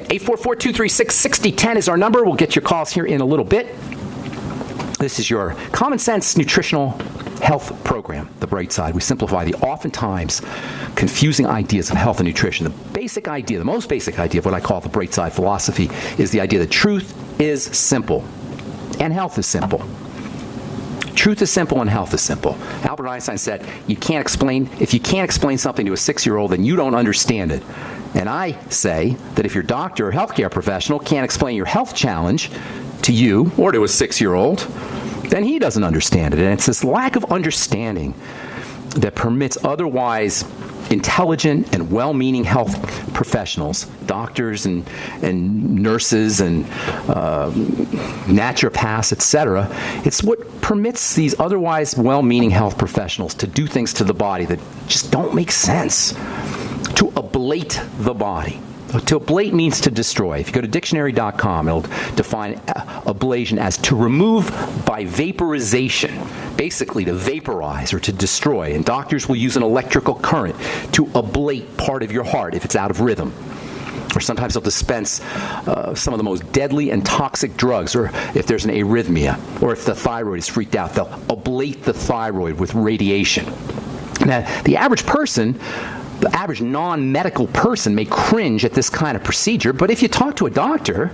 844-236-6010 is our number. We'll get your calls here in a little bit. This is your common sense nutritional health program, The Bright Side. We simplify the oftentimes confusing ideas of health and nutrition. The basic idea, the most basic idea of what I call the Bright Side philosophy is the idea that truth is simple and health is simple. Truth is simple and health is simple. Albert Einstein said, if you can't explain something to a 6-year-old, then you don't understand it. And I say that if your doctor or healthcare professional can't explain your health challenge to you or to a 6-year-old, then he doesn't understand it. And it's this lack of understanding that permits otherwise intelligent and well-meaning health professionals, doctors and nurses and naturopaths, etc. It's what permits these otherwise well-meaning health professionals to do things to the body that just don't make sense, to ablate the body. To ablate means to destroy. If you go to dictionary.com, it'll define ablation as to remove by vaporization, basically to vaporize or to destroy. And doctors will use an electrical current to ablate part of your heart if it's out of rhythm. Or sometimes they'll dispense some of the most deadly and toxic drugs, or if there's an arrhythmia, or if the thyroid is freaked out, they'll ablate the thyroid with radiation. Now, the average person, the average non-medical person may cringe at this kind of procedure, but if you talk to a doctor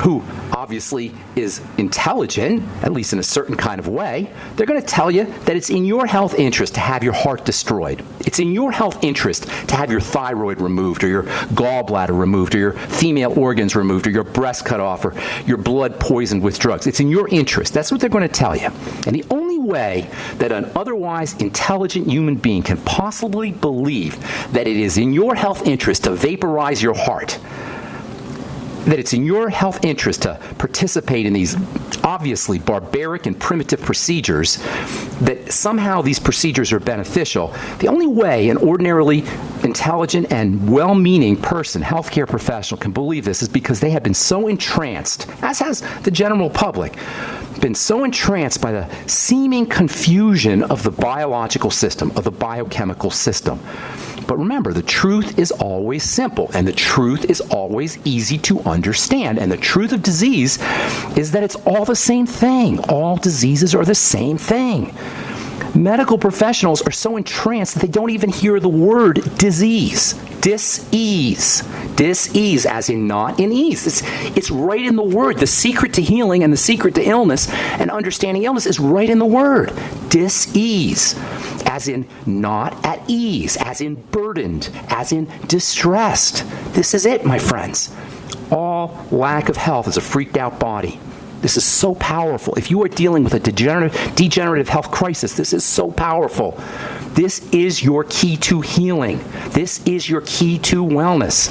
who obviously is intelligent, at least in a certain kind of way, they're going to tell you that it's in your health interest to have your heart destroyed. It's in your health interest to have your thyroid removed, or your gallbladder removed, or your female organs removed, or your breast cut off, or your blood poisoned with drugs. It's in your interest. That's what they're going to tell you. And the only way that an otherwise intelligent human being can possibly believe that it is in your health interest to vaporize your heart, that it's in your health interest to participate in these obviously barbaric and primitive procedures, that somehow these procedures are beneficial, the only way an ordinarily intelligent and well-meaning person, healthcare professional, can believe this is because they have been so entranced, as has the general public, been so entranced by the seeming confusion of the biological system, of the biochemical system. But remember, the truth is always simple, and the truth is always easy to understand. And the truth of disease is that it's all the same thing. All diseases are the same thing. Medical professionals are so entranced that they don't even hear the word disease. Dis-ease. Dis-ease, as in not in ease. It's right in the word. The secret to healing and the secret to illness and understanding illness is right in the word. Dis-ease, as in not at ease, as in burdened, as in distressed. This is it, my friends. All lack of health is a freaked out body. This is so powerful. If you are dealing with a degenerative health crisis, this is so powerful. This is your key to healing. This is your key to wellness.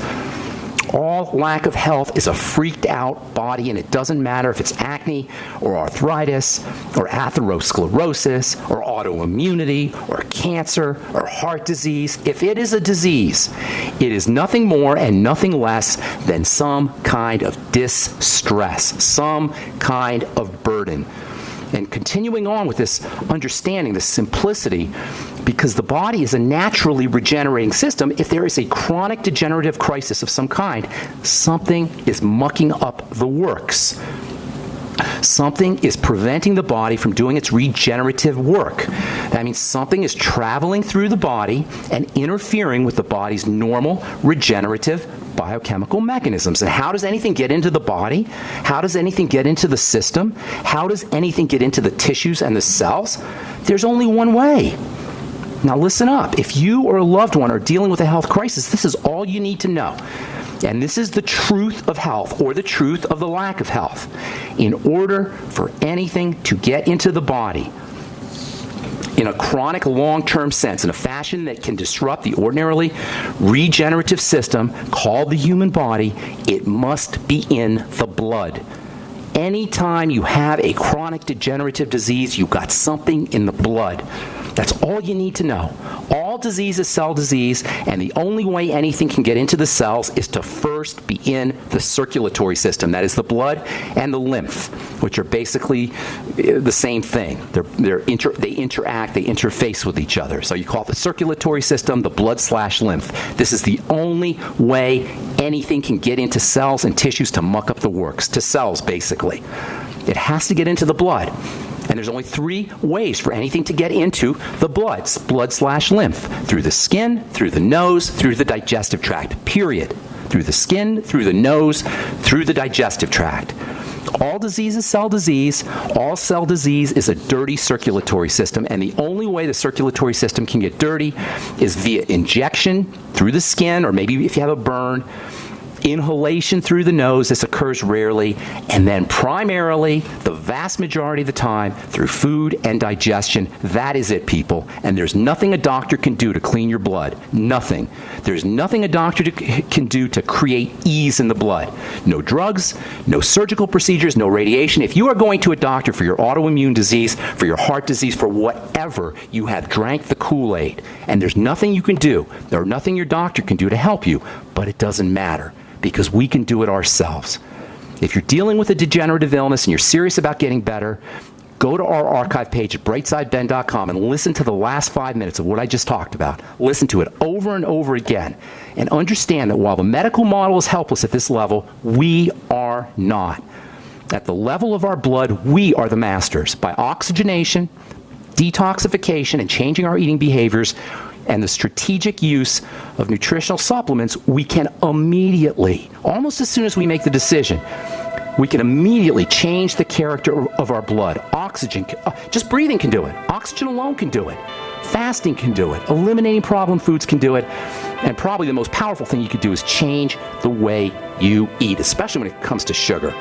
All lack of health is a freaked out body, and it doesn't matter if it's acne or arthritis or atherosclerosis or autoimmunity or cancer or heart disease. If it is a disease, it is nothing more and nothing less than some kind of distress, some kind of burden. And continuing on with this understanding, this simplicity, because the body is a naturally regenerating system, if there is a chronic degenerative crisis of some kind, something is mucking up the works. Something is preventing the body from doing its regenerative work. That means something is traveling through the body and interfering with the body's normal regenerative biochemical mechanisms. And how does anything get into the body? How does anything get into the system? How does anything get into the tissues and the cells? There's only one way. Now listen up. If you or a loved one are dealing with a health crisis, this is all you need to know. And this is the truth of health, or the truth of the lack of health. In order for anything to get into the body in a chronic long-term sense, in a fashion that can disrupt the ordinarily regenerative system called the human body, it must be in the blood. Anytime you have a chronic degenerative disease, you've got something in the blood. That's all you need to know. All disease is cell disease, and the only way anything can get into the cells is to first be in the circulatory system. That is the blood and the lymph, which are basically the same thing. They interact, they interface with each other. So you call it the circulatory system, the blood/lymph. This is the only way anything can get into cells and tissues to muck up the works, to cells basically. It has to get into the blood. And there's only 3 ways for anything to get into the blood/lymph. Through the skin, through the nose, through the digestive tract, period. Through the skin, through the nose, through the digestive tract. All disease is cell disease. All cell disease is a dirty circulatory system, and the only way the circulatory system can get dirty is via injection through the skin, or maybe if you have a burn, inhalation through the nose. This occurs rarely, and then primarily, the vast majority of the time, through food and digestion. That is it, people. And there's nothing a doctor can do to clean your blood. Nothing. There's nothing a doctor can do to create ease in the blood. No drugs, no surgical procedures, no radiation. If you are going to a doctor for your autoimmune disease, for your heart disease, for whatever, you have drank the Kool-Aid. And there's nothing you can do, or nothing your doctor can do to help you, but it doesn't matter, because we can do it ourselves. If you're dealing with a degenerative illness and you're serious about getting better, go to our archive page at brightsideben.com and listen to the last 5 minutes of what I just talked about. Listen to it over and over again, and understand that while the medical model is helpless at this level, we are not. At the level of our blood, we are the masters. By oxygenation, detoxification, and changing our eating behaviors, and the strategic use of nutritional supplements, we can immediately, almost as soon as we make the decision, we can immediately change the character of our blood. Oxygen, just breathing can do it. Oxygen alone can do it. Fasting can do it. Eliminating problem foods can do it. And probably the most powerful thing you could do is change the way you eat, especially when it comes to sugar.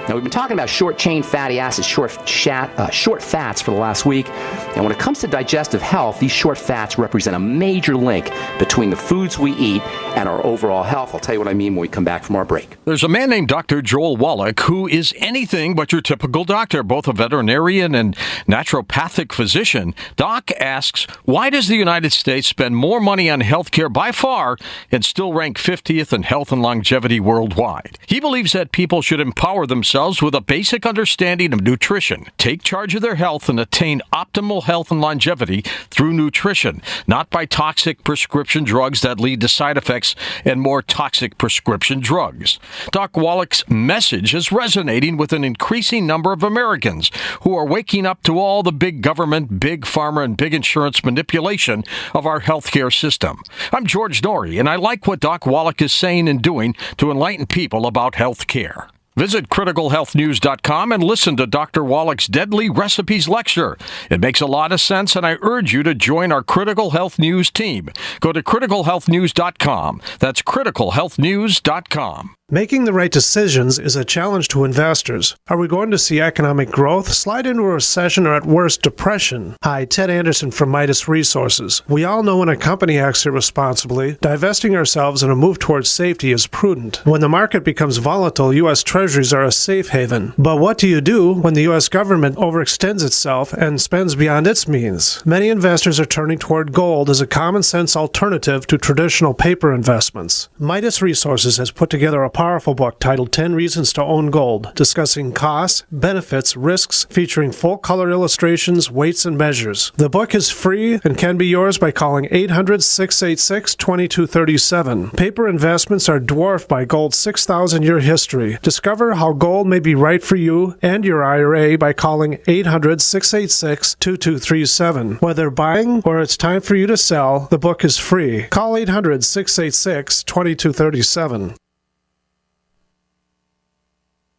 Now, we've been talking about short-chain fatty acids, short fats for the last week. And when it comes to digestive health, these short fats represent a major link between the foods we eat and our overall health. I'll tell you what I mean when we come back from our break. There's a man named Dr. Joel Wallach who is anything but your typical doctor, both a veterinarian and naturopathic physician. Doc asks, why does the United States spend more money on health care by far and still rank 50th in health and longevity worldwide? He believes that people should empower themselves with a basic understanding of nutrition, take charge of their health, and attain optimal health and longevity through nutrition, not by toxic prescription drugs that lead to side effects and more toxic prescription drugs. Doc Wallach's message is resonating with an increasing number of Americans who are waking up to all the big government, big pharma, and big insurance manipulation of our healthcare system. I'm George Norrie, and I like what Doc Wallach is saying and doing to enlighten people about health care. Visit criticalhealthnews.com and listen to Dr. Wallach's Deadly Recipes lecture. It makes a lot of sense, and I urge you to join our Critical Health News team. Go to criticalhealthnews.com. That's criticalhealthnews.com. Making the right decisions is a challenge to investors. Are we going to see economic growth, slide into a recession, or at worst, depression? Hi, Ted Anderson from Midas Resources. We all know when a company acts irresponsibly, divesting ourselves in a move towards safety is prudent. When the market becomes volatile, U.S. Treasuries are a safe haven. But what do you do when the U.S. government overextends itself and spends beyond its means? Many investors are turning toward gold as a common-sense alternative to traditional paper investments. Midas Resources has put together a powerful book titled 10 Reasons to Own Gold, discussing costs, benefits, risks, featuring full-color illustrations, weights, and measures. The book is free and can be yours by calling 800-686-2237. Paper investments are dwarfed by gold's 6,000-year history. Discover how gold may be right for you and your IRA by calling 800-686-2237. Whether buying or it's time for you to sell, the book is free. Call 800-686-2237.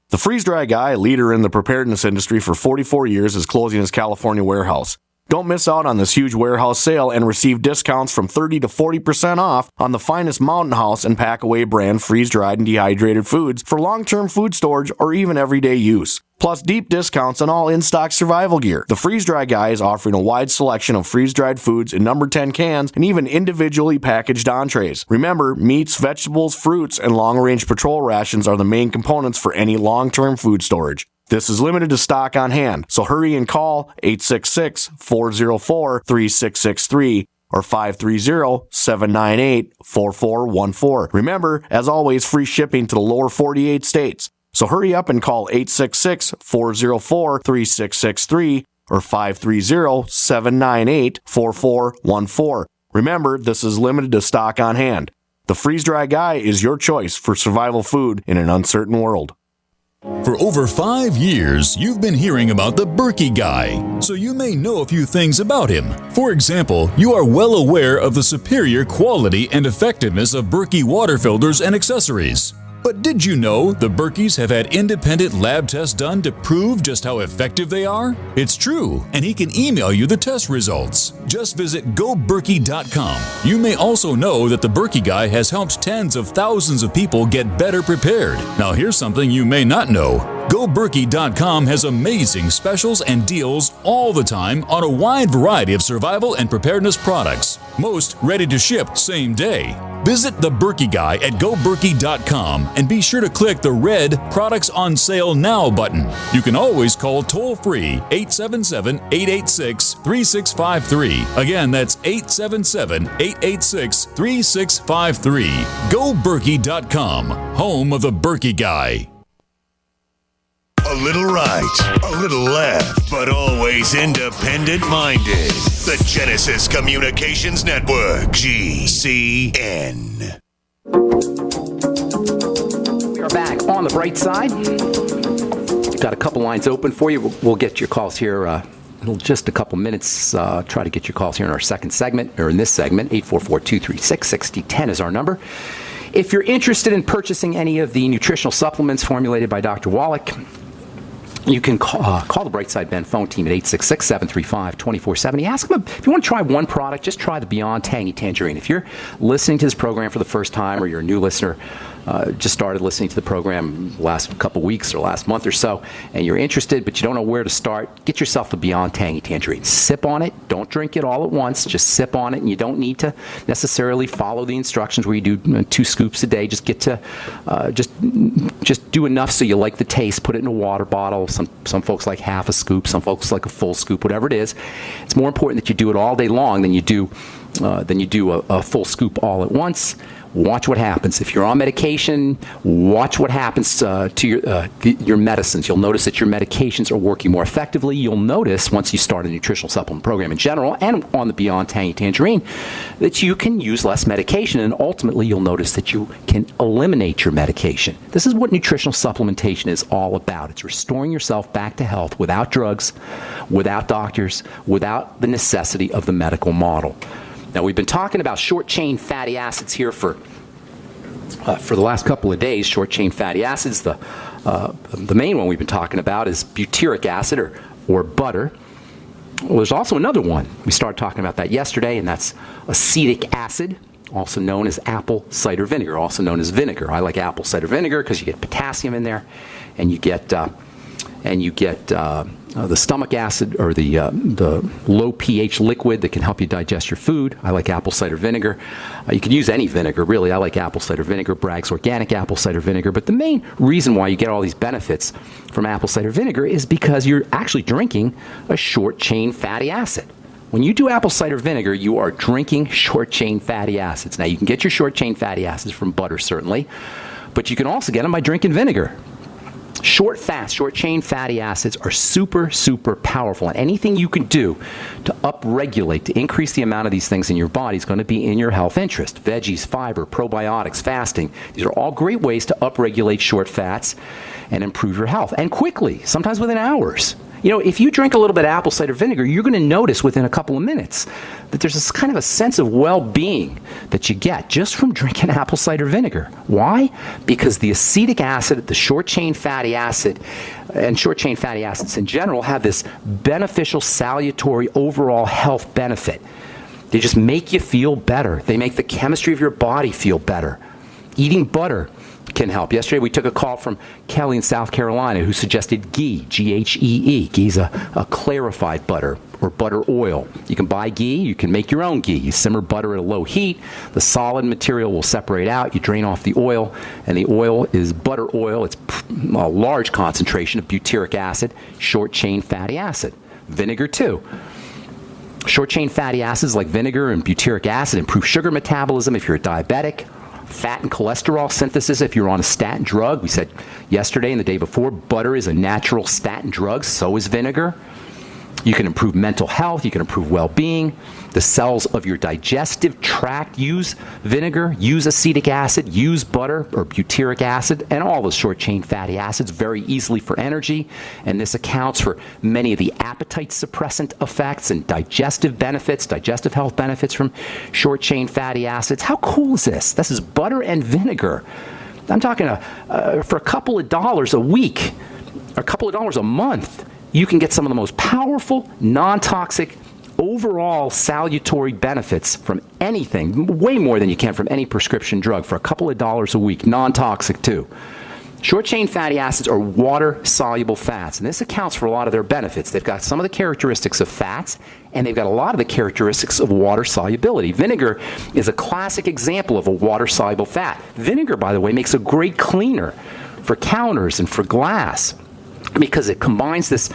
The freeze-dry guy, leader in the preparedness industry for 44 years, is closing his California warehouse. Don't miss out on this huge warehouse sale and receive discounts from 30 to 40% off on the finest Mountain House and Packaway brand freeze-dried and dehydrated foods for long-term food storage or even everyday use. Plus deep discounts on all in-stock survival gear. The Freeze-Dry Guy is offering a wide selection of freeze-dried foods in number 10 cans and even individually packaged entrees. Remember, meats, vegetables, fruits, and long-range patrol rations are the main components for any long-term food storage. This is limited to stock on hand, so hurry and call 866-404-3663 or 530-798-4414. Remember, as always, free shipping to the lower 48 states. So hurry up and call 866-404-3663 or 530-798-4414. Remember, this is limited to stock on hand. The freeze-dry guy is your choice for survival food in an uncertain world. For over 5 years, you've been hearing about the Berkey guy, so you may know a few things about him. For example, you are well aware of the superior quality and effectiveness of Berkey water filters and accessories. But did you know the Berkeys have had independent lab tests done to prove just how effective they are? It's true, and he can email you the test results. Just visit goberkey.com. You may also know that the Berkey guy has helped tens of thousands of people get better prepared. Now here's something you may not know. GoBerkey.com has amazing specials and deals all the time on a wide variety of survival and preparedness products, most ready to ship same day. Visit the Berkey guy at GoBerkey.com and be sure to click the red Products on Sale Now button. You can always call toll-free 877-886-3653. Again, that's 877-886-3653. GoBerkey.com, home of the Berkey guy. A little right, a little left, but always independent-minded. The Genesis Communications Network, GCN. We are back on the bright side. Got a couple lines open for you. We'll get your calls here in just a couple minutes. Try to get your calls here in our second segment, or in this segment. 844-236-6010 is our number. If you're interested in purchasing any of the nutritional supplements formulated by Dr. Wallach, you can call the Brightside Ben phone team at 866-735-2470. Ask them if you want to try one product, just try the Beyond Tangy Tangerine. If you're listening to this program for the first time, or you're a new listener, just started listening to the program last couple weeks or last month or so, and you're interested but you don't know where to start, get yourself the Beyond Tangy Tangerine. Sip on it. Don't drink it all at once. Just sip on it, and you don't need to necessarily follow the instructions where you do 2 scoops a day. Just get to just do enough so you like the taste. Put it in a water bottle. Some folks like half a scoop. Some folks like a full scoop. Whatever it is, it's more important that you do it all day long than you do a full scoop all at once. Watch what happens. If you're on medication, watch what happens to your medicines. You'll notice that your medications are working more effectively. You'll notice once you start a nutritional supplement program in general, and on the Beyond Tangy Tangerine, that you can use less medication, and ultimately you'll notice that you can eliminate your medication. This is what nutritional supplementation is all about. It's restoring yourself back to health without drugs, without doctors, without the necessity of the medical model. Now, we've been talking about short-chain fatty acids here for the last couple of days. Short-chain fatty acids, the main one we've been talking about is butyric acid or butter. Well, there's also another one. We started talking about that yesterday, and that's acetic acid, also known as apple cider vinegar, also known as vinegar. I like apple cider vinegar because you get potassium in there, and you get the stomach acid, or the low pH liquid that can help you digest your food. I like apple cider vinegar. You can use any vinegar, really. I like apple cider vinegar, Bragg's organic apple cider vinegar. But the main reason why you get all these benefits from apple cider vinegar is because you're actually drinking a short-chain fatty acid. When you do apple cider vinegar, you are drinking short-chain fatty acids. Now, you can get your short-chain fatty acids from butter, certainly, but you can also get them by drinking vinegar. Short-chain fatty acids are super, super powerful, and anything you can do to upregulate, to increase the amount of these things in your body is going to be in your health interest. Veggies, fiber, probiotics, fasting, these are all great ways to upregulate short fats and improve your health, and quickly, sometimes within hours. You know, if you drink a little bit of apple cider vinegar, you're going to notice within a couple of minutes that there's this kind of a sense of well-being that you get just from drinking apple cider vinegar. Why? Because the acetic acid, the short-chain fatty acid, and short-chain fatty acids in general have this beneficial salutary overall health benefit. They just make you feel better. They make the chemistry of your body feel better. Eating butter can help. Yesterday we took a call from Kelly in South Carolina who suggested ghee, G-H-E-E. Ghee's a clarified butter or butter oil. You can buy ghee. You can make your own ghee. You simmer butter at a low heat. The solid material will separate out. You drain off the oil, and the oil is butter oil. It's a large concentration of butyric acid, short-chain fatty acid. Vinegar, too. Short-chain fatty acids like vinegar and butyric acid improve sugar metabolism if you're a diabetic. Fat and cholesterol synthesis if you're on a statin drug. We said yesterday and the day before, butter is a natural statin drug. So is vinegar. You can improve mental health. You can improve well-being. The cells of your digestive tract use vinegar, use acetic acid, use butter or butyric acid, and all the short-chain fatty acids very easily for energy. And this accounts for many of the appetite suppressant effects and digestive benefits, digestive health benefits from short-chain fatty acids. How cool is this? This is butter and vinegar. I'm talking for a couple of dollars a week, or a couple of dollars a month, you can get some of the most powerful, non-toxic, overall salutary benefits from anything, way more than you can from any prescription drug, for a couple of dollars a week, non-toxic too. Short-chain fatty acids are water-soluble fats, and this accounts for a lot of their benefits. They've got some of the characteristics of fats, and they've got a lot of the characteristics of water solubility. Vinegar is a classic example of a water-soluble fat. Vinegar, by the way, makes a great cleaner for counters and for glass, because it combines this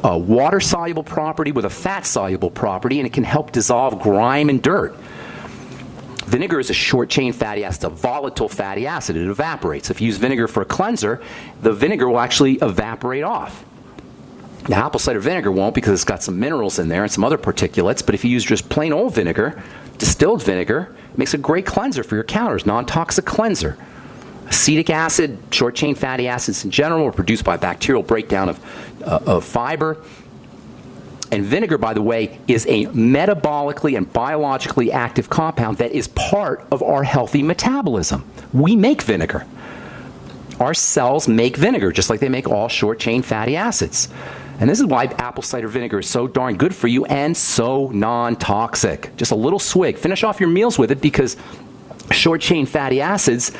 water-soluble property with a fat-soluble property, and it can help dissolve grime and dirt. Vinegar is a short-chain fatty acid, a volatile fatty acid. It evaporates. If you use vinegar for a cleanser, the vinegar will actually evaporate off. Now, apple cider vinegar won't, because it's got some minerals in there and some other particulates, but if you use just plain old vinegar, distilled vinegar, it makes a great cleanser for your counters, non-toxic cleanser. Acetic acid, short-chain fatty acids in general, are produced by bacterial breakdown of fiber. And vinegar, by the way, is a metabolically and biologically active compound that is part of our healthy metabolism. We make vinegar. Our cells make vinegar, just like they make all short-chain fatty acids. And this is why apple cider vinegar is so darn good for you and so non-toxic. Just a little swig. Finish off your meals with it, because short-chain fatty acids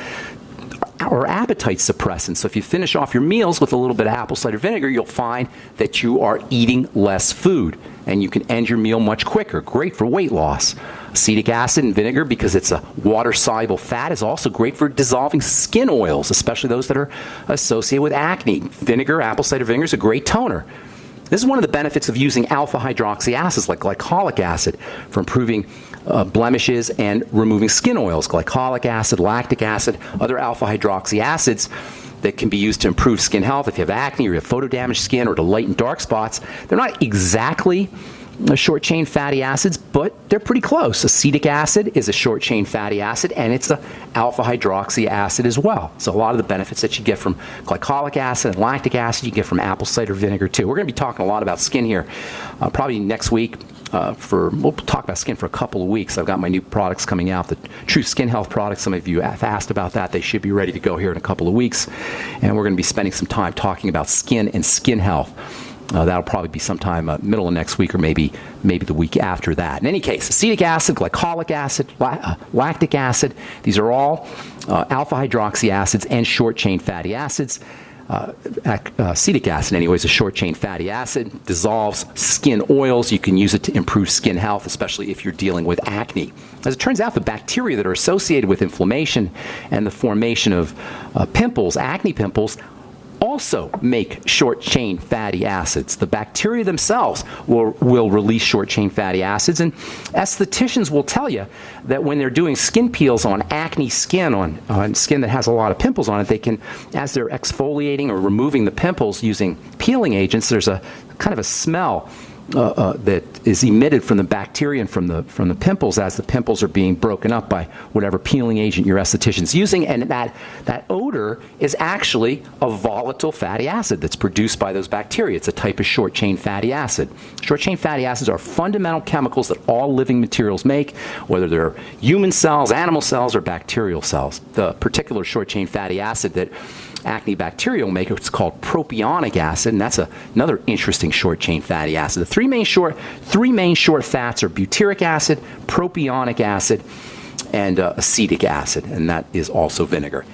or appetite suppressants. So if you finish off your meals with a little bit of apple cider vinegar, you'll find that you are eating less food, and you can end your meal much quicker. Great for weight loss. Acetic acid and vinegar, because it's a water-soluble fat, is also great for dissolving skin oils, especially those that are associated with acne. Vinegar, apple cider vinegar, is a great toner. This is one of the benefits of using alpha-hydroxy acids like glycolic acid for improving blemishes and removing skin oils. Glycolic acid, lactic acid, other alpha-hydroxy acids that can be used to improve skin health. If you have acne or you have photo-damaged skin or to lighten dark spots, they're not exactly short-chain fatty acids, but they're pretty close. Acetic acid is a short-chain fatty acid, and it's an alpha-hydroxy acid as well. So a lot of the benefits that you get from glycolic acid and lactic acid, you get from apple cider vinegar too. We're going to be talking a lot about skin here, probably next week. We'll talk about skin for a couple of weeks. I've got my new products coming out, the True Skin Health products. Some of you have asked about that. They should be ready to go here in a couple of weeks, and we're going to be spending some time talking about skin and skin health. That'll probably be sometime middle of next week, or maybe the week after that. In any case, acetic acid, glycolic acid, lactic acid, these are all alpha-hydroxy acids and short-chain fatty acids. Acetic acid, anyway, is a short-chain fatty acid, dissolves skin oils. You can use it to improve skin health, especially if you're dealing with acne. As it turns out, the bacteria that are associated with inflammation and the formation of pimples, acne pimples, also make short-chain fatty acids. The bacteria themselves will release short-chain fatty acids, and estheticians will tell you that when they're doing skin peels on acne skin, on skin that has a lot of pimples on it, they can, as they're exfoliating or removing the pimples using peeling agents, there's a kind of a smell that is emitted from the bacteria and from the pimples as the pimples are being broken up by whatever peeling agent your esthetician's using, and that odor is actually a volatile fatty acid that's produced by those bacteria. It's a type of short-chain fatty acid. Short-chain fatty acids are fundamental chemicals that all living materials make, whether they're human cells, animal cells, or bacterial cells. The particular short-chain fatty acid that acne bacteria will make, it's called propionic acid, and that's another interesting short-chain fatty acid. The three main short fats are butyric acid, propionic acid, and acetic acid, and that is also vinegar.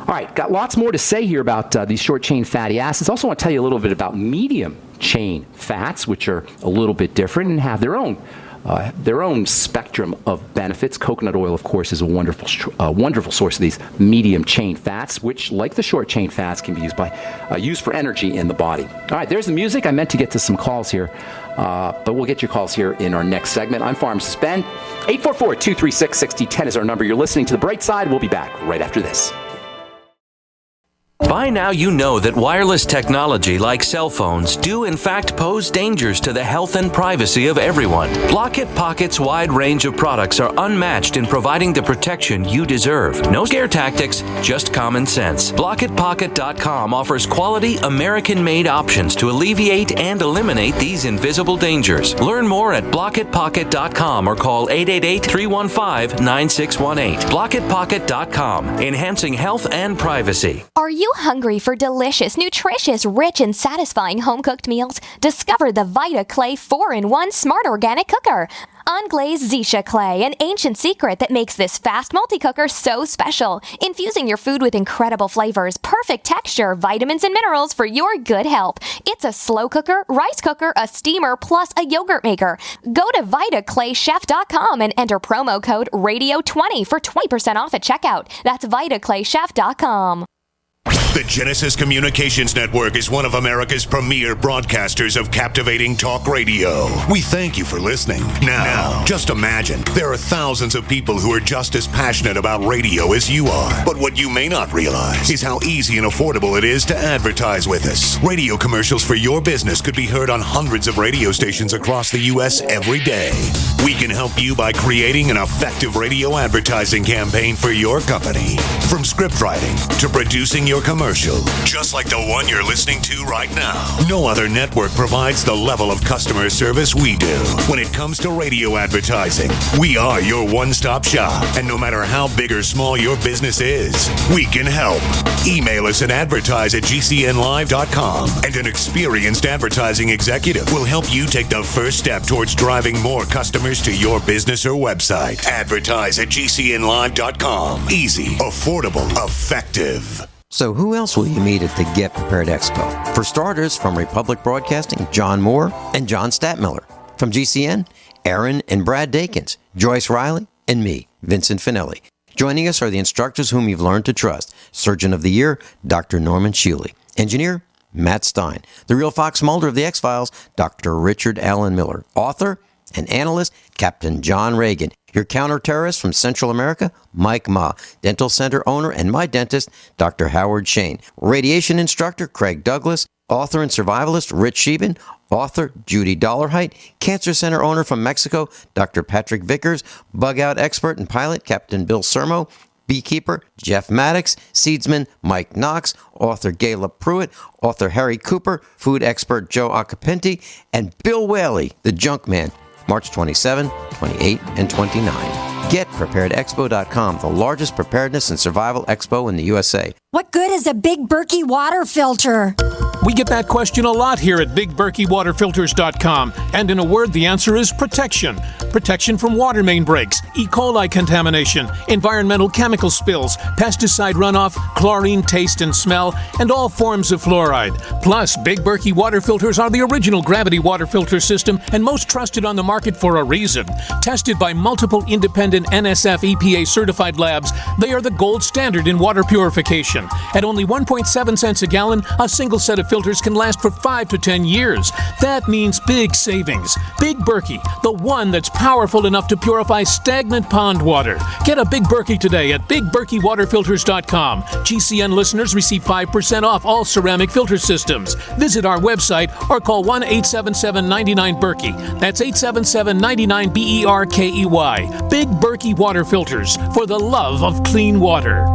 All right, got lots more to say here about these short-chain fatty acids. Also want to tell you a little bit about medium-chain fats, which are a little bit different and have their own spectrum of benefits. Coconut oil, of course, is a wonderful source of these medium-chain fats, which, like the short-chain fats, can be used for energy in the body. All right, there's the music. I meant to get to some calls here, but we'll get your calls here in our next segment. I'm Pharmacist Ben. 844-236-6010 is our number. You're listening to The Bright Side. We'll be back right after this. By now you know that wireless technology like cell phones do in fact pose dangers to the health and privacy of everyone. Blockit Pocket's wide range of products are unmatched in providing the protection you deserve. No scare tactics, just common sense. BlockitPocket.com offers quality American-made options to alleviate and eliminate these invisible dangers. Learn more at BlockitPocket.com or call 888-315-9618. BlockitPocket.com, enhancing health and privacy. Are you hungry for delicious, nutritious, rich, and satisfying home-cooked meals? Discover the Vita Clay 4-in-1 Smart Organic Cooker. Unglazed Zisha clay, an ancient secret that makes this fast multi-cooker so special. Infusing your food with incredible flavors, perfect texture, vitamins, and minerals for your good health. It's a slow cooker, rice cooker, a steamer, plus a yogurt maker. Go to VitaClayChef.com and enter promo code RADIO20 for 20% off at checkout. That's VitaClayChef.com. The Genesis Communications Network is one of America's premier broadcasters of captivating talk radio. We thank you for listening. Now, just imagine, there are thousands of people who are just as passionate about radio as you are. But what you may not realize is how easy and affordable it is to advertise with us. Radio commercials for your business could be heard on hundreds of radio stations across the U.S. every day. We can help you by creating an effective radio advertising campaign for your company. From script writing to producing your commercial, just like the one you're listening to right now. No other network provides the level of customer service we do. When it comes to radio advertising, we are your one-stop shop. And no matter how big or small your business is, we can help. Email us at advertise@gcnlive.com, and an experienced advertising executive will help you take the first step towards driving more customers to your business or website. Advertise@gcnlive.com. Easy, affordable, effective. So who else will you meet at the Get Prepared Expo? For starters, from Republic Broadcasting, John Moore and John Statmiller. From GCN, Aaron and Brad Dakins, Joyce Riley, and me, Vincent Finelli. Joining us are the instructors whom you've learned to trust. Surgeon of the Year, Dr. Norman Shealy. Engineer, Matt Stein. The real Fox Mulder of the X-Files, Dr. Richard Allen Miller. Author and analyst, Captain John Reagan. Your counterterrorist from Central America, Mike Ma. Dental Center owner and my dentist, Dr. Howard Shane. Radiation instructor, Craig Douglas. Author and survivalist, Rich Sheben. Author, Judy Dollarhite. Cancer Center owner from Mexico, Dr. Patrick Vickers. Bug out expert and pilot, Captain Bill Sermo. Beekeeper, Jeff Maddox. Seedsman, Mike Knox. Author, Gayla Pruitt. Author, Harry Cooper. Food expert, Joe Acapinti. And Bill Whaley, the junk man. March 27, 28, and 29. GetPreparedExpo.com, the largest preparedness and survival expo in the USA. What good is a Big Berkey water filter? We get that question a lot here at BigBerkeyWaterFilters.com. And in a word, the answer is protection. Protection from water main breaks, E. coli contamination, environmental chemical spills, pesticide runoff, chlorine taste and smell, and all forms of fluoride. Plus, Big Berkey water filters are the original gravity water filter system and most trusted on the market for a reason. Tested by multiple independent NSF EPA certified labs, they are the gold standard in water purification. At only 1.7 cents a gallon, a single set of filters can last for 5 to 10 years. That means big savings. Big Berkey, the one that's powerful enough to purify stagnant pond water. Get a Big Berkey today at BigBerkeyWaterFilters.com. GCN listeners receive 5% off all ceramic filter systems. Visit our website or call 1-877-99-BERKEY. That's 877-99-BERKEY. Big Berkey Water Filters, for the love of clean water.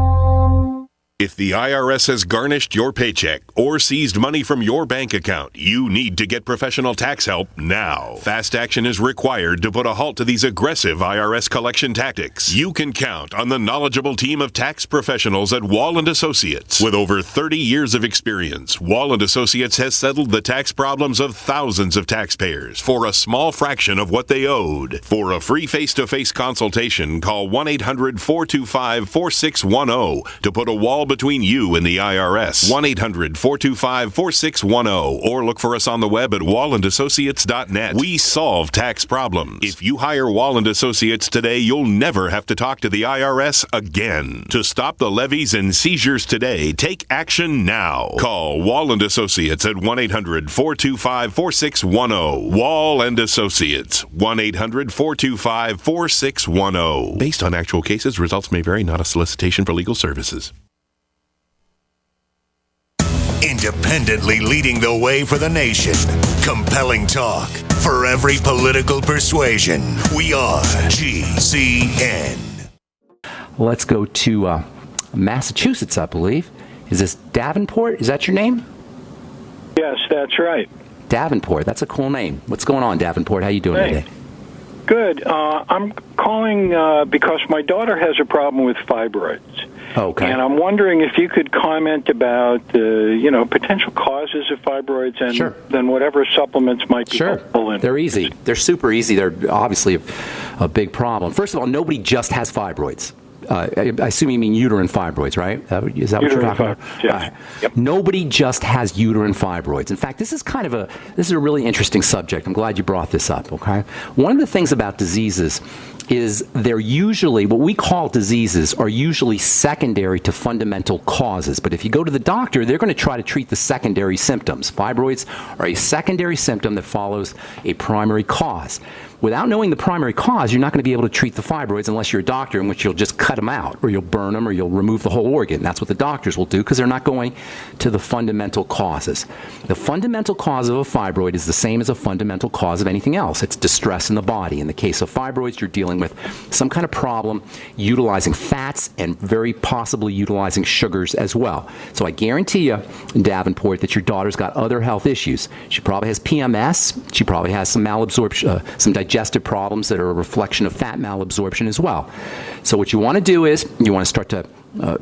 If the IRS has garnished your paycheck or seized money from your bank account, you need to get professional tax help now. Fast action is required to put a halt to these aggressive IRS collection tactics. You can count on the knowledgeable team of tax professionals at Wall & Associates. With over 30 years of experience, Wall & Associates has settled the tax problems of thousands of taxpayers for a small fraction of what they owed. For a free face-to-face consultation, call 1-800-425-4610 to put a wall between you and the IRS. 1-800-425-4610 or look for us on the web at wallandassociates.net. We solve tax problems. If you hire Wall & Associates today, you'll never have to talk to the IRS again. To stop the levies and seizures today, take action now. Call Wall & Associates at 1-800-425-4610. Wall & Associates, 1-800-425-4610. Based on actual cases, results may vary, not a solicitation for legal services. Independently leading the way for the nation. Compelling talk for every political persuasion. We are GCN. Let's go to Massachusetts, I believe. Is this Davenport? Is that your name? Yes, that's right. Davenport. That's a cool name. What's going on, Davenport? How you doing today? Good. I'm calling because my daughter has a problem with fibroids. Okay. And I'm wondering if you could comment about the, potential causes of fibroids and then whatever supplements might be helpful in. They're easy. They're super easy. They're obviously a big problem. First of all, nobody just has fibroids. I assume you mean uterine fibroids, right? Is that what you're talking about? Yes. Yep. Nobody just has uterine fibroids. In fact, this is a really interesting subject. I'm glad you brought this up, okay? One of the things about diseases is they're usually, what we call diseases, are usually secondary to fundamental causes. But if you go to the doctor, they're going to try to treat the secondary symptoms. Fibroids are a secondary symptom that follows a primary cause. Without knowing the primary cause, you're not going to be able to treat the fibroids unless you're a doctor, in which you'll just cut them out, or you'll burn them, or you'll remove the whole organ. That's what the doctors will do, because they're not going to the fundamental causes. The fundamental cause of a fibroid is the same as a fundamental cause of anything else. It's distress in the body. In the case of fibroids, you're dealing with some kind of problem utilizing fats and very possibly utilizing sugars as well. So I guarantee you, Davenport, that your daughter's got other health issues. She probably has PMS. She probably has some malabsorption, some digestive problems that are a reflection of fat malabsorption as well. So what you want to do is you want to start to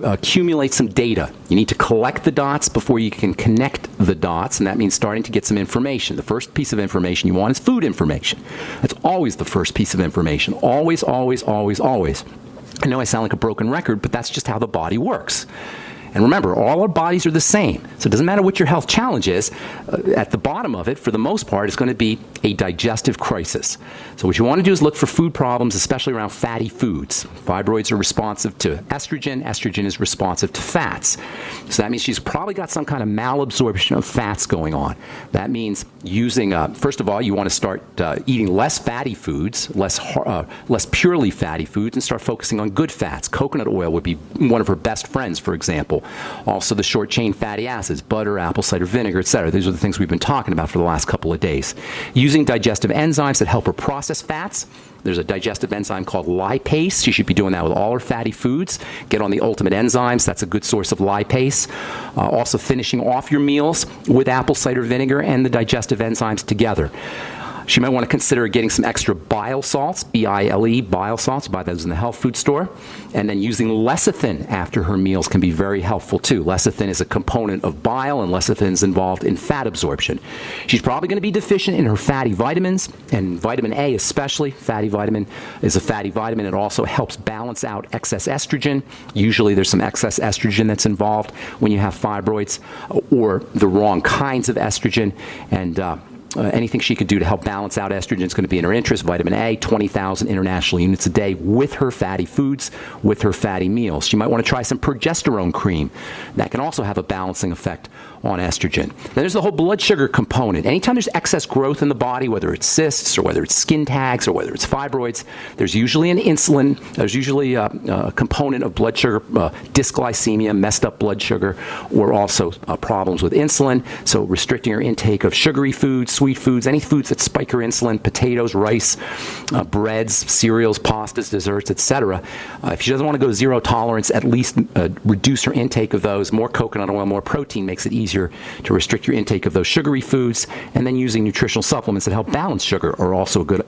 accumulate some data. You need to collect the dots before you can connect the dots, and that means starting to get some information. The first piece of information you want is food information. That's always the first piece of information. Always, always, always, always. I know I sound like a broken record, but that's just how the body works. And remember, all our bodies are the same. So it doesn't matter what your health challenge is. At the bottom of it, for the most part, is going to be a digestive crisis. So what you want to do is look for food problems, especially around fatty foods. Fibroids are responsive to estrogen. Estrogen is responsive to fats. So that means she's probably got some kind of malabsorption of fats going on. That means using, first of all, you want to start eating less fatty foods, less purely fatty foods, and start focusing on good fats. Coconut oil would be one of her best friends, for example. Also the short-chain fatty acids, butter, apple cider vinegar, etc. These are the things we've been talking about for the last couple of days. Using digestive enzymes that help her process fats. There's a digestive enzyme called lipase. You should be doing that with all her fatty foods. Get on the Ultimate Enzymes. That's a good source of lipase. Also finishing off your meals with apple cider vinegar and the digestive enzymes together. She might want to consider getting some extra bile salts, B-I-L-E, bile salts. Buy those in the health food store. And then using lecithin after her meals can be very helpful too. Lecithin is a component of bile, and lecithin is involved in fat absorption. She's probably going to be deficient in her fatty vitamins, and vitamin A especially. Fatty vitamin is a fatty vitamin. It also helps balance out excess estrogen. Usually there's some excess estrogen that's involved when you have fibroids, or the wrong kinds of estrogen. And anything she could do to help balance out estrogen is going to be in her interest. Vitamin A, 20,000 international units a day with her fatty foods, with her fatty meals. She might want to try some progesterone cream. That can also have a balancing effect on estrogen. Then there's the whole blood sugar component. Anytime there's excess growth in the body, whether it's cysts or whether it's skin tags or whether it's fibroids, there's usually an insulin, there's usually a component of blood sugar, dysglycemia, messed up blood sugar, or also problems with insulin. So restricting her intake of sugary foods, sweet foods, any foods that spike her insulin, potatoes, rice, breads, cereals, pastas, desserts, etc. If she doesn't want to go zero tolerance, at least reduce her intake of those. More coconut oil, more protein makes it easier to restrict your intake of those sugary foods. And then using nutritional supplements that help balance sugar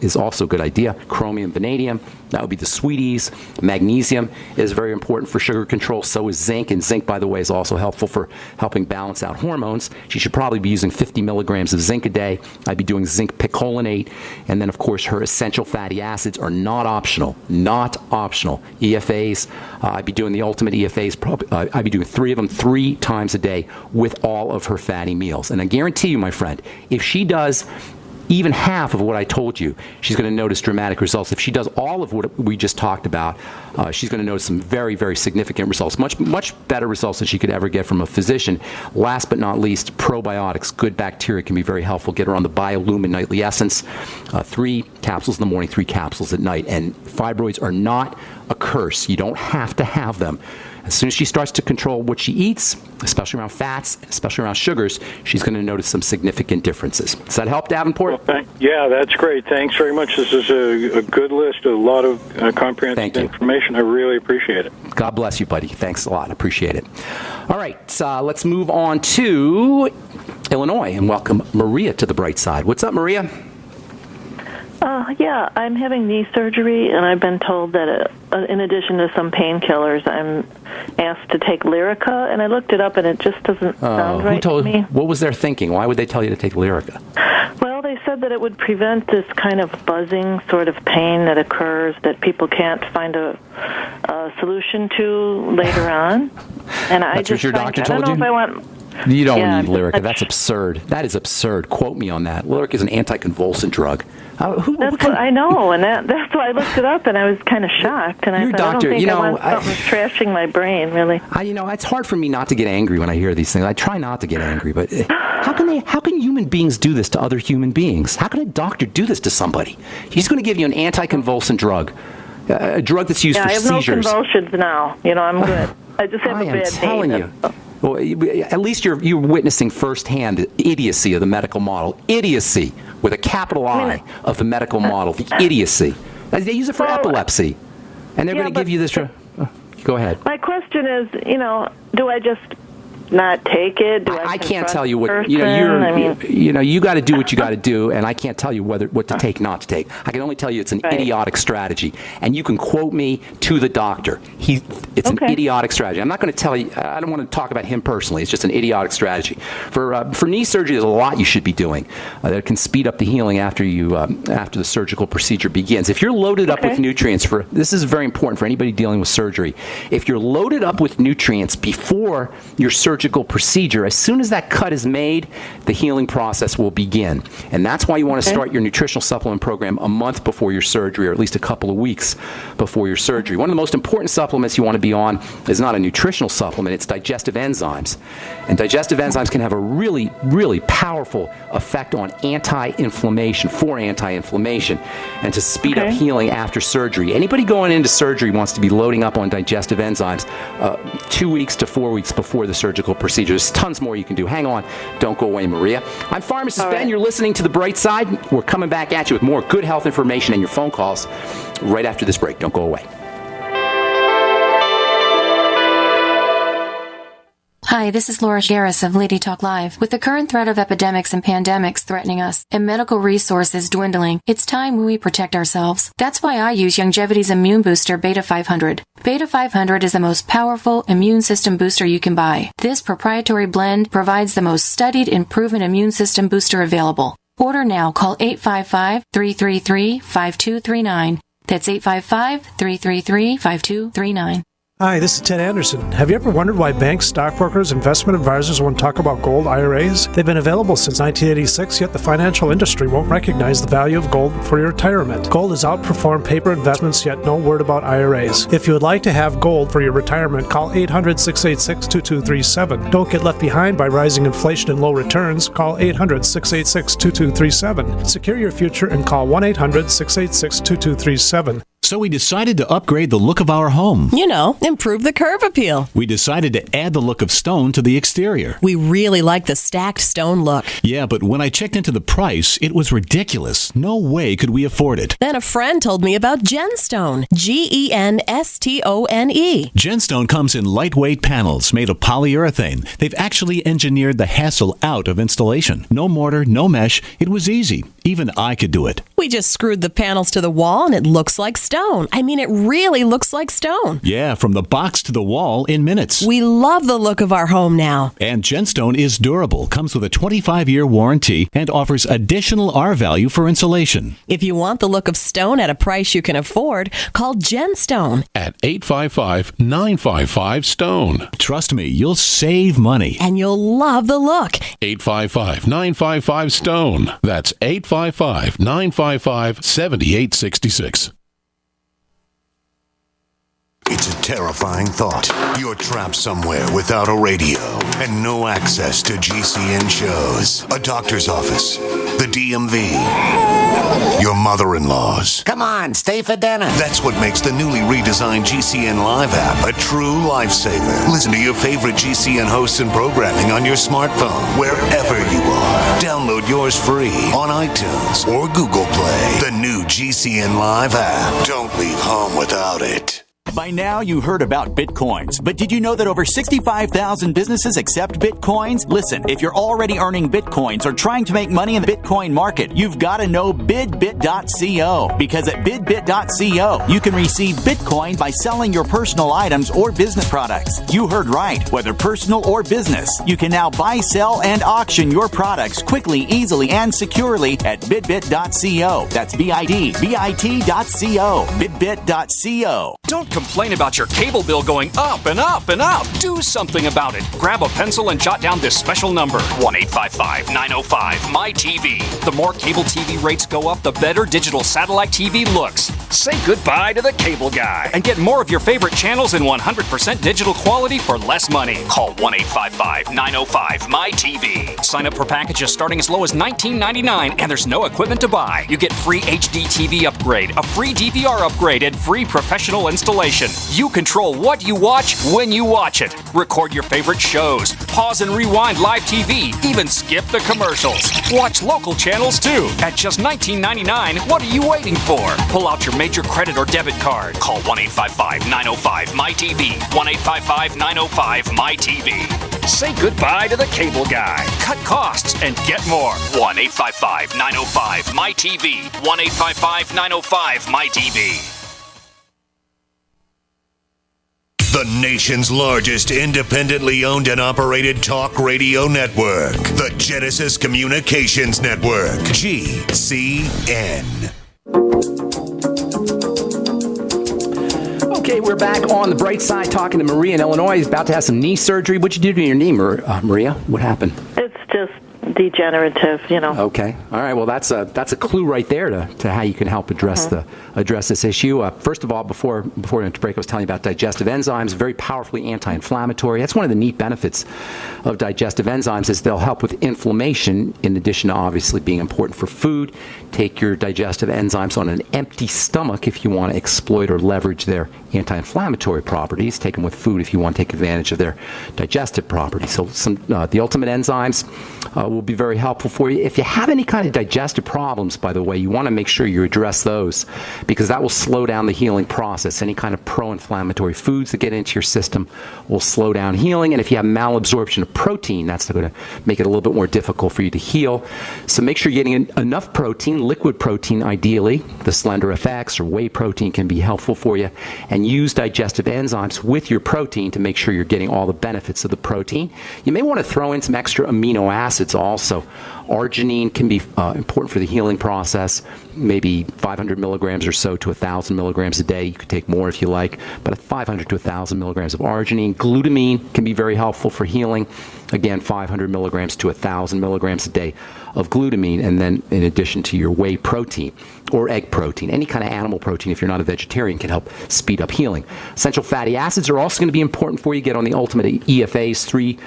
is also a good idea. Chromium, vanadium, that would be the sweeties. Magnesium is very important for sugar control. So is zinc. And zinc, by the way, is also helpful for helping balance out hormones. She should probably be using 50 milligrams of zinc a day. I'd be doing zinc picolinate. And then, of course, her essential fatty acids are not optional. Not optional. EFAs, I'd be doing the ultimate EFAs. I'd be doing 3 of them 3 times a day with all of her fatty meals. And I guarantee you, my friend, if she does even half of what I told you, she's going to notice dramatic results. If she does all of what we just talked about, she's going to notice some very, very significant results, much better results than she could ever get from a physician. Last but not least, probiotics, good bacteria can be very helpful. Get her on the Biolumin Nightly Essence, 3 capsules in the morning, 3 capsules at night. And fibroids are not a curse. You don't have to have them. As soon as she starts to control what she eats, especially around fats, especially around sugars, she's going to notice some significant differences. Does that help, Davenport? Well, yeah, that's great. Thanks very much. This is a good list, a lot of comprehensive information. I really appreciate it. God bless you, buddy. Thanks a lot. Appreciate it. All right, let's move on to Illinois and welcome Maria to the bright side. What's up, Maria? Yeah, I'm having knee surgery, and I've been told that in addition to some painkillers, I'm asked to take Lyrica, and I looked it up, and it just doesn't sound right to me. What was their thinking? Why would they tell you to take Lyrica? Well, they said that it would prevent this kind of buzzing sort of pain that occurs that people can't find a solution to later on. And That's what your doctor told you? I don't know if I want... You don't need Lyrica. That's absurd. That is absurd. Quote me on that. Lyrica is an anticonvulsant drug. That's what I know, and that's why I looked it up, and I was kind of shocked. And I thought, doctor, I don't think I want something trashing my brain, really. It's hard for me not to get angry when I hear these things. I try not to get angry, but how can human beings do this to other human beings? How can a doctor do this to somebody? He's going to give you an anticonvulsant drug, a drug that's used for seizures. I have no convulsions now. I'm good. I just have a bad day. I am telling you. Well, at least you're witnessing firsthand idiocy of the medical model. Idiocy with a capital I of the medical model. The idiocy. They use it for epilepsy, and they're going to give you this. Go ahead. My question is, do I just not take it? I can't tell you what you got to do what you got to do, and I can't tell you what to take, not to take. I can only tell you it's an idiotic strategy, and you can quote me to the doctor. It's an idiotic strategy. I'm not going to tell you. I don't want to talk about him personally. It's just an idiotic strategy. For knee surgery, there's a lot you should be doing that can speed up the healing after the surgical procedure begins. If you're loaded up with nutrients, this is very important for anybody dealing with surgery. If you're loaded up with nutrients before your surgical procedure, as soon as that cut is made, the healing process will begin. And that's why you want to start your nutritional supplement program a month before your surgery, or at least a couple of weeks before your surgery. One of the most important supplements you want to be on is not a nutritional supplement, it's digestive enzymes. And digestive enzymes can have a really, really powerful effect on anti-inflammation, and to speed up healing after surgery. Anybody going into surgery wants to be loading up on digestive enzymes 2 weeks to 4 weeks before the surgical procedure. There's tons more you can do. Hang on. Don't go away, Maria. I'm Pharmacist Ben. You're listening to The Bright Side. We're coming back at you with more good health information and your phone calls right after this break. Don't go away. Hi, this is Laura Garris of Lady Talk Live. With the current threat of epidemics and pandemics threatening us and medical resources dwindling, it's time we protect ourselves. That's why I use Longevity's immune booster Beta 500. Beta 500 is the most powerful immune system booster you can buy. This proprietary blend provides the most studied and proven immune system booster available. Order now. Call 855-333-5239. That's 855-333-5239. Hi, this is Ted Anderson. Have you ever wondered why banks, stockbrokers, investment advisors won't talk about gold IRAs? They've been available since 1986, yet the financial industry won't recognize the value of gold for your retirement. Gold has outperformed paper investments, yet no word about IRAs. If you would like to have gold for your retirement, call 800-686-2237. Don't get left behind by rising inflation and low returns. Call 800-686-2237. Secure your future and call 1-800-686-2237. So we decided to upgrade the look of our home. You know, improve the curb appeal. We decided to add the look of stone to the exterior. We really like the stacked stone look. Yeah, but when I checked into the price, it was ridiculous. No way could we afford it. Then a friend told me about Genstone. Genstone. Genstone comes in lightweight panels made of polyurethane. They've actually engineered the hassle out of installation. No mortar, no mesh. It was easy. Even I could do it. We just screwed the panels to the wall and it looks like stone. I mean, it really looks like stone. Yeah, from the box to the wall in minutes. We love the look of our home now. And Genstone is durable, comes with a 25-year warranty, and offers additional R value for insulation. If you want the look of stone at a price you can afford, call Genstone at 855-955-STONE. Trust me, you'll save money. And you'll love the look. 855-955-STONE. That's 855-955-7866. It's a terrifying thought. You're trapped somewhere without a radio and no access to GCN shows, a doctor's office, the DMV, your mother-in-law's. Come on, stay for dinner. That's what makes the newly redesigned GCN Live app a true lifesaver. Listen to your favorite GCN hosts and programming on your smartphone, wherever you are. Download yours free on iTunes or Google Play. The new GCN Live app. Don't leave home without it. By now, you heard about Bitcoins, but did you know that over 65,000 businesses accept Bitcoins? Listen, if you're already earning Bitcoins or trying to make money in the Bitcoin market, you've got to know bidbit.co, because at bidbit.co, you can receive Bitcoin by selling your personal items or business products. You heard right. Whether personal or business, you can now buy, sell, and auction your products quickly, easily, and securely at bidbit.co. That's bit.co. bidbit.co. Don't complain about your cable bill going up and up and up. Do something about it. Grab a pencil and jot down this special number, 1-855-905-MY-TV. The more cable TV rates go up, the better digital satellite TV looks. Say goodbye to the cable guy and get more of your favorite channels in 100% digital quality for less money. Call 1-855-905-MY-TV. Sign up for packages starting as low as $19.99 and there's no equipment to buy. You get free HD TV upgrade, a free DVR upgrade, and free professional installation. You control what you watch when you watch it. Record your favorite shows, pause and rewind live TV, even skip the commercials. Watch local channels too. At just $19.99, what are you waiting for? Pull out your major credit or debit card. Call 1-855-905-MY-TV. 1-855-905-MY-TV. Say goodbye to the cable guy. Cut costs and get more. 1-855-905-MY-TV. 1-855-905-MY-TV. The nation's largest independently owned and operated talk radio network. The Genesis Communications Network. GCN. Okay, we're back on the bright side talking to Maria in Illinois. He's about to have some knee surgery. What'd you do to your knee, Maria? What happened? It's just degenerative, you know. Okay. All right. Well, that's a clue right there to how you can help address this issue. First of all, before we went to break, I was telling you about digestive enzymes, very powerfully anti-inflammatory. That's one of the neat benefits of digestive enzymes is they'll help with inflammation in addition to obviously being important for food. Take your digestive enzymes on an empty stomach if you want to exploit or leverage their anti-inflammatory properties. Take them with food if you want to take advantage of their digestive properties. So the ultimate enzymes will be very helpful for you. If you have any kind of digestive problems, by the way, you want to make sure you address those because that will slow down the healing process. Any kind of pro-inflammatory foods that get into your system will slow down healing. And if you have malabsorption of protein, that's going to make it a little bit more difficult for you to heal. So make sure you're getting enough protein, liquid protein ideally. The Slender FX or whey protein can be helpful for you. And use digestive enzymes with your protein to make sure you're getting all the benefits of the protein. You may want to throw in some extra amino acids also. Arginine can be important for the healing process, maybe 500 milligrams or so to 1,000 milligrams a day. You could take more if you like, but 500 to 1,000 milligrams of arginine. Glutamine can be very helpful for healing. Again, 500 milligrams to 1,000 milligrams a day of glutamine, and then in addition to your whey protein or egg protein, any kind of animal protein, if you're not a vegetarian, can help speed up healing. Essential fatty acids are also going to be important for you. Get on the Ultimate EFAs, 3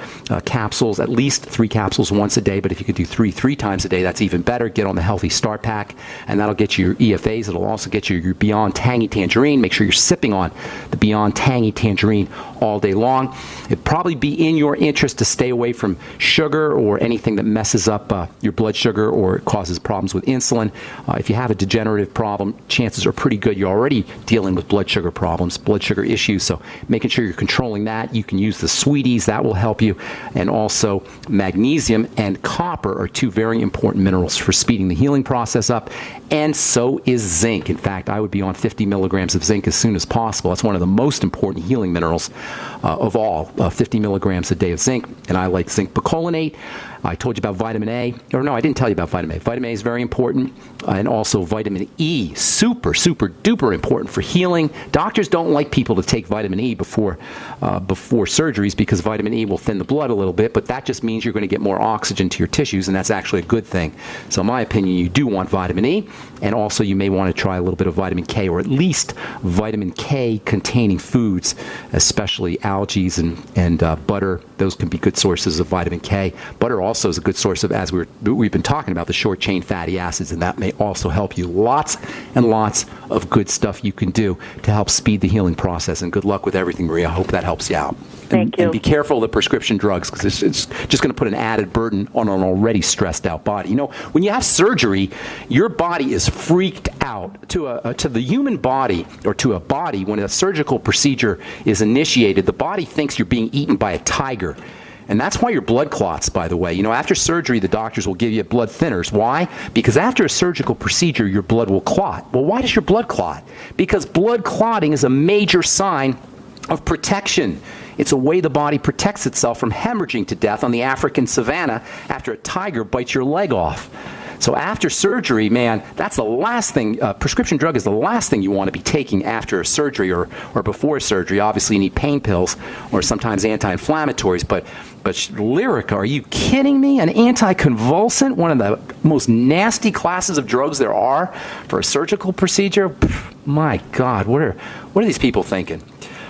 capsules, at least 3 capsules once a day, but if you could do 3 times a day, that's even better. Get on the Healthy Start Pack, and that'll get you your EFAs. It'll also get you your Beyond Tangy Tangerine. Make sure you're sipping on the Beyond Tangy Tangerine all day long. It'd probably be in your interest to stay away from sugar or anything that messes up your blood sugar or causes problems with insulin. If you have a degenerative problem, chances are pretty good you're already dealing with blood sugar problems, blood sugar issues, so making sure you're controlling that. You can use the sweeties, that will help you, and also magnesium and copper are 2 very important minerals for speeding the healing process up, and so is zinc. In fact, I would be on 50 milligrams of zinc as soon as possible. That's one of the most important healing minerals of all, 50 milligrams a day of zinc, and I like zinc picolinate. I told you about vitamin A, or no, I didn't tell you about vitamin A. Vitamin A is very important, and also vitamin E, super duper important for healing. Doctors don't like people to take vitamin E before surgeries because vitamin E will thin the blood a little bit, but that just means you're going to get more oxygen to your tissues, and that's actually a good thing. So in my opinion, you do want vitamin E, and also you may want to try a little bit of vitamin K, or at least vitamin K containing foods, especially algae and butter. Those can be good sources of vitamin K. Butter also is a good source of, as we've been talking about, the short chain fatty acids, and that may also help you. Lots and lots of good stuff you can do to help speed the healing process, and good luck with everything, Maria. I hope that helps you out. Thank you. And be careful of the prescription drugs, because it's just going to put an added burden on an already stressed out body. You know, when you have surgery, your body is freaked out. To the human body, or to a body, when a surgical procedure is initiated, the body thinks you're being eaten by a tiger. And that's why your blood clots, by the way. You know, after surgery, the doctors will give you blood thinners. Why? Because after a surgical procedure, your blood will clot. Well, why does your blood clot? Because blood clotting is a major sign of protection. It's a way the body protects itself from hemorrhaging to death on the African savanna after a tiger bites your leg off. So after surgery, man, that's the last thing. Prescription drug is the last thing you want to be taking after a surgery or before surgery. Obviously, you need pain pills or sometimes anti-inflammatories. But Lyrica, are you kidding me? An anticonvulsant, one of the most nasty classes of drugs there are for a surgical procedure? My God, what are these people thinking?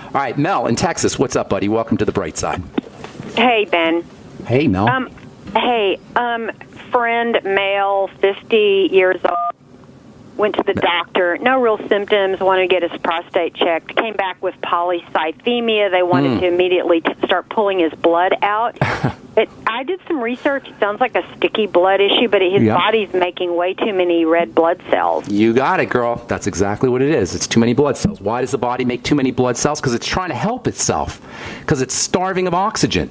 All right, Mel in Texas, what's up, buddy? Welcome to the bright side. Hey, Ben. Hey, Mel. Friend, male, 50 years old, went to the doctor, no real symptoms, wanted to get his prostate checked, came back with polycythemia. They wanted to immediately start pulling his blood out. I did some research. It sounds like a sticky blood issue, but his body's making way too many red blood cells. You got it, girl. That's exactly what it is. It's too many blood cells. Why does the body make too many blood cells? Because it's trying to help itself, because it's starving of oxygen.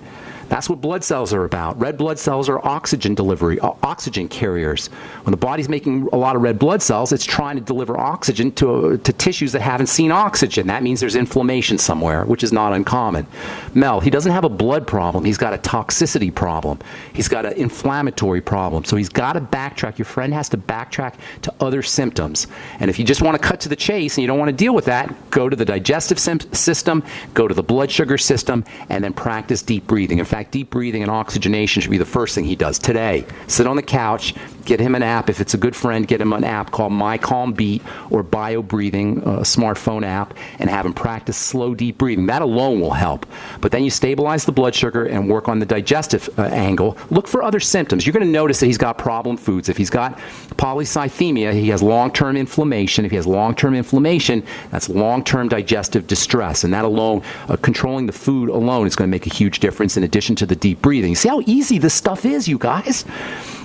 That's what blood cells are about. Red blood cells are oxygen delivery, oxygen carriers. When the body's making a lot of red blood cells, it's trying to deliver oxygen to tissues that haven't seen oxygen. That means there's inflammation somewhere, which is not uncommon. Mel, he doesn't have a blood problem. He's got a toxicity problem. He's got an inflammatory problem. So he's got to backtrack. Your friend has to backtrack to other symptoms. And if you just want to cut to the chase and you don't want to deal with that, go to the digestive system, go to the blood sugar system, and then practice deep breathing. In fact, deep breathing and oxygenation should be the first thing he does today. Sit on the couch, get him an app. If it's a good friend, get him an app called My Calm Beat or Bio Breathing, a smartphone app, and have him practice slow, deep breathing. That alone will help. But then you stabilize the blood sugar and work on the digestive angle. Look for other symptoms. You're going to notice that he's got problem foods. If he's got polycythemia, he has long-term inflammation. If he has long-term inflammation, that's long-term digestive distress. And that alone, controlling the food alone is going to make a huge difference in addition to the deep breathing. See how easy this stuff is, you guys?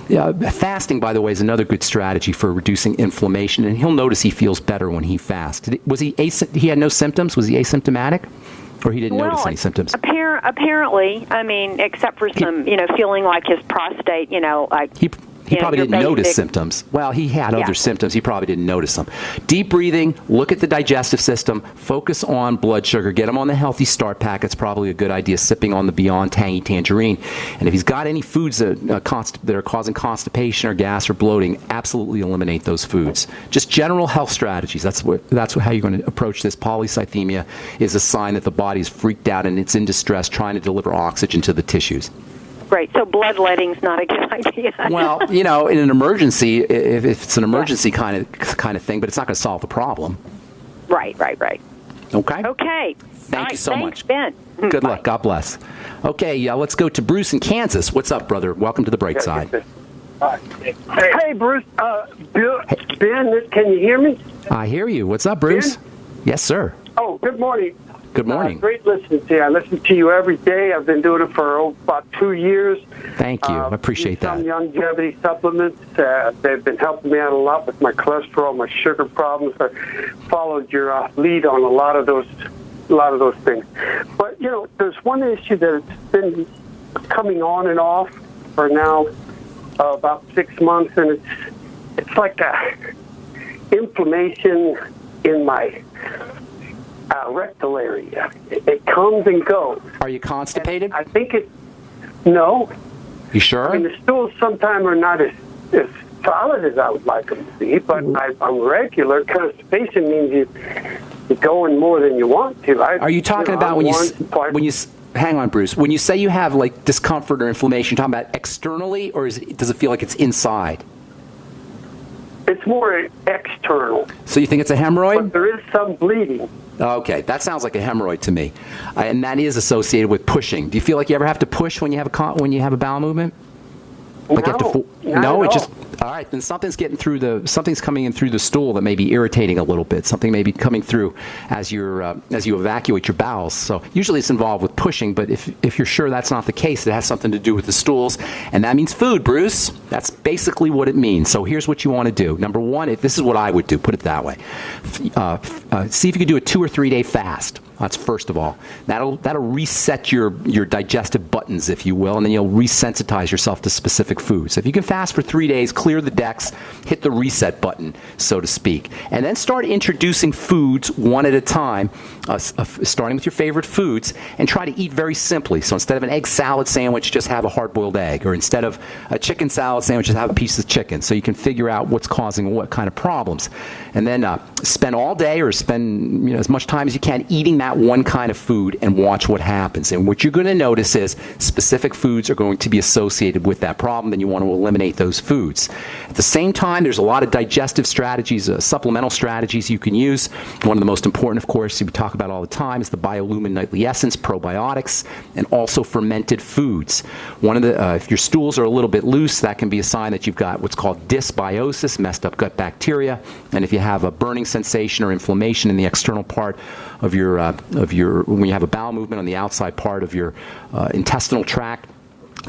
Fasting, by the way, is another good strategy for reducing inflammation, and he'll notice he feels better when he fasts. Was he had no symptoms? Was he asymptomatic? Or he didn't notice any symptoms? Apparently, I mean, except for some, feeling like his prostate, like... He probably didn't notice symptoms. Well, he had other symptoms. He probably didn't notice them. Deep breathing, look at the digestive system, focus on blood sugar, get him on the Healthy Start Pack. It's probably a good idea, sipping on the Beyond Tangy Tangerine. And if he's got any foods that are causing constipation or gas or bloating, absolutely eliminate those foods. Just general health strategies. That's how you're going to approach this. Polycythemia is a sign that the body is freaked out and it's in distress, trying to deliver oxygen to the tissues. Great. So bloodletting's not a good idea. Well, in an emergency, if it's an emergency kind of thing, but it's not going to solve the problem. Right. Okay. Okay. Thank you so much. Ben. Good luck. God bless. Okay, let's go to Bruce in Kansas. What's up, brother? Welcome to the Bright Side. Hey, Bruce. Ben, can you hear me? I hear you. What's up, Bruce? Ben? Yes, sir. Oh, good morning. Good morning. Great listening to you. I listen to you every day. I've been doing it for about 2 years. Thank you. I appreciate that. Some longevity supplements. They've been helping me out a lot with my cholesterol, my sugar problems. I followed your lead on a lot of those things. But there's one issue that's been coming on and off for now about 6 months, and it's like a inflammation in my rectal area. It comes and goes. Are you constipated? And I think no. You sure? I mean, the stools sometimes are not as solid as I would like them to be, but I'm regular. Constipation means you're going more than you want to. Are you talking about when you hang on, Bruce? When you say you have like discomfort or inflammation, you're talking about externally, or does it feel like it's inside? It's more external. So you think it's a hemorrhoid? But there is some bleeding. Okay, that sounds like a hemorrhoid to me, and that is associated with pushing. Do you feel like you ever have to push when you have a bowel movement? Like No, it just all right. Then something's coming in through the stool that may be irritating a little bit. Something may be coming through as you evacuate your bowels. So usually it's involved with pushing, but if you're sure that's not the case, it has something to do with the stools, and that means food, Bruce. That's basically what it means. So here's what you want to do. Number one, this is what I would do. Put it that way. See if you can do a 2 or 3 day fast. That's first of all. That'll reset your digestive buttons, if you will, and then you'll resensitize yourself to specific foods. So if you can fast for 3 days, clear the decks, hit the reset button, so to speak, and then start introducing foods one at a time, starting with your favorite foods, and try to eat very simply. So instead of an egg salad sandwich, just have a hard-boiled egg, or instead of a chicken salad sandwich, just have a piece of chicken, so you can figure out what's causing what kind of problems. And then spend all day, or spend as much time as you can eating that one kind of food, and watch what happens. And what you're going to notice is specific foods are going to be associated with that problem, then you want to eliminate those foods. At the same time, there's a lot of digestive strategies, supplemental strategies you can use. One of the most important, of course, we talk about all the time, is the Biolumin Nightly Essence, probiotics, and also fermented foods. If your stools are a little bit loose, that can be a sign that you've got what's called dysbiosis, messed up gut bacteria. And if you have a burning sensation or inflammation in the external part of when you have a bowel movement on the outside part of your intestinal tract,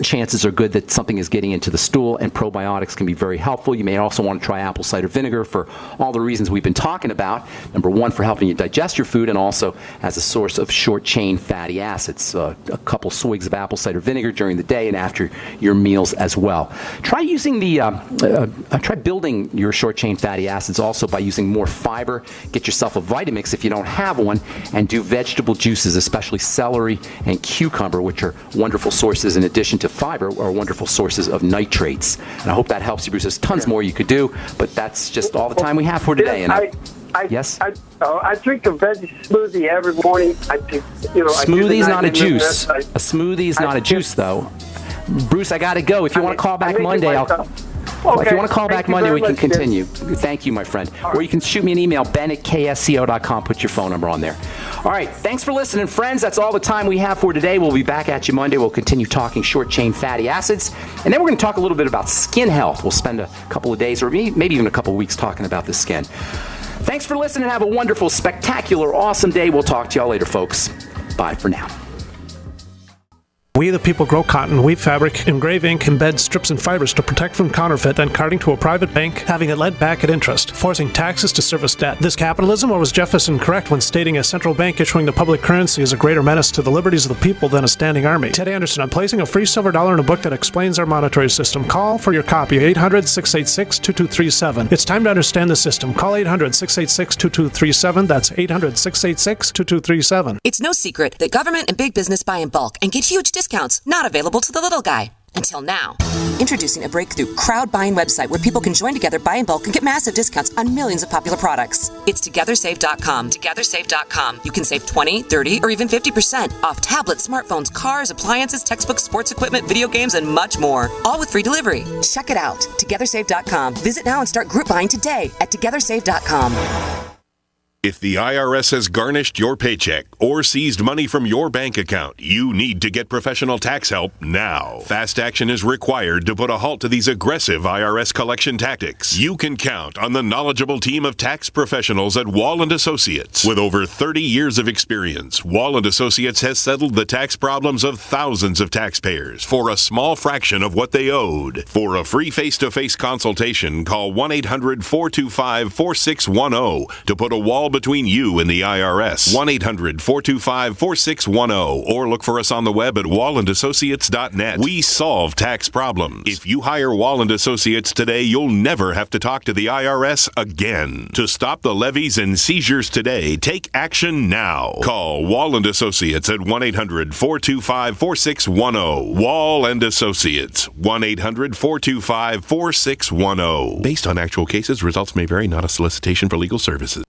chances are good that something is getting into the stool, and probiotics can be very helpful. You may also want to try apple cider vinegar for all the reasons we've been talking about. Number one, for helping you digest your food, and also as a source of short-chain fatty acids. A couple swigs of apple cider vinegar during the day and after your meals as well. Try building your short-chain fatty acids also by using more fiber. Get yourself a Vitamix if you don't have one, and do vegetable juices, especially celery and cucumber, which are wonderful sources, in addition to fiber, are wonderful sources of nitrates. And I hope that helps you, Bruce. There's tons more you could do, but that's just all the time we have for today. And I drink a veggie smoothie every morning. Smoothie's not a juice. A smoothie is not a juice, though. Bruce, I got to go. If you want to call back Monday, if you want to call back Monday, we can continue. Thank you, my friend. Or you can shoot me an email, ben@ksco.com. Put your phone number on there. All right. Thanks for listening, friends. That's all the time we have for today. We'll be back at you Monday. We'll continue talking short-chain fatty acids. And then we're going to talk a little bit about skin health. We'll spend a couple of days, or maybe even a couple of weeks, talking about the skin. Thanks for listening. Have a wonderful, spectacular, awesome day. We'll talk to y'all later, folks. Bye for now. We the people grow cotton, weave fabric, engrave ink, embed strips and fibers to protect from counterfeit, then carting to a private bank, having it lent back at interest, forcing taxes to service debt. This capitalism, or was Jefferson correct when stating a central bank issuing the public currency is a greater menace to the liberties of the people than a standing army? Ted Anderson, I'm placing a free silver dollar in a book that explains our monetary system. Call for your copy, 800-686-2237. It's time to understand the system. Call 800-686-2237. That's 800-686-2237. It's no secret that government and big business buy in bulk and get huge discounts not available to the little guy. Until now. Introducing a breakthrough crowd buying website where people can join together, buy in bulk, and get massive discounts on millions of popular products. It's TogetherSave.com. TogetherSave.com. You can save 20, 30, or even 50% off tablets, smartphones, cars, appliances, textbooks, sports equipment, video games, and much more. All with free delivery. Check it out. TogetherSave.com. Visit now and start group buying today at TogetherSave.com. If the IRS has garnished your paycheck or seized money from your bank account, you need to get professional tax help now. Fast action is required to put a halt to these aggressive IRS collection tactics. You can count on the knowledgeable team of tax professionals at Wall & Associates. With over 30 years of experience, Wall & Associates has settled the tax problems of thousands of taxpayers for a small fraction of what they owed. For a free face-to-face consultation, call 1-800-425-4610 to put a wall between you and the IRS. 1-800-425-4610 or look for us on the web at wallandassociates.net. We solve tax problems. If you hire Wall & Associates today, you'll never have to talk to the IRS again. To stop the levies and seizures today, take action now. Call Wall & Associates at 1-800-425-4610. Wall & Associates. 1-800-425-4610. Based on actual cases, results may vary, not a solicitation for legal services.